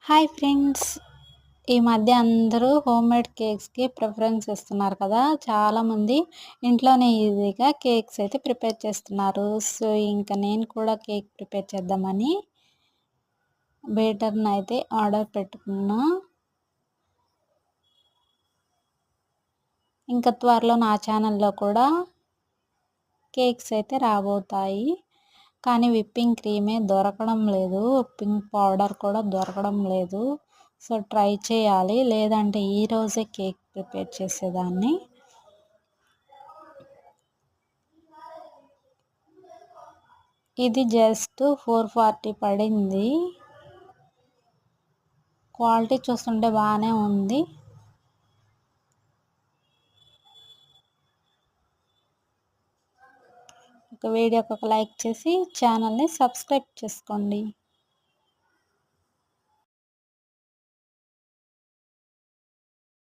Hi friends! ఈ మధ్య అందరూ హోమ్‌మేడ్ కేక్స్‌కి ప్రిఫరెన్స్ ఇస్తున్నారు కదా! చాలామంది ఇంట్లోనే ఈజీగా కేక్స్ అయితే ప్రిపేర్ చేస్తున్నారు. సో, ఇంక నేను కూడా కేక్ ప్రిపేర్ చేద్దామని బేటర్‌నయితే ఆర్డర్ పెట్టుకున్నా. ఇంకా త్వరలో నా ఛానల్‌లో కూడా కేక్స్ అయితే రాబోతాయి. కానీ విప్పింగ్ క్రీమే దొరకడం లేదు. విప్పింగ్ పౌడర్ కూడా దొరకడం లేదు. సో, ట్రై చేయాలి. లేదంటే ఈరోజే కేక్ ప్రిపేర్ చేసేదాన్ని. ఇది జస్ట్ 440 పడింది. క్వాలిటీ చూస్తుంటే బాగానే ఉంది. ఒక వీడియోకి ఒక లైక్ చేసి ఛానల్ని సబ్స్క్రైబ్ చేసుకోండి.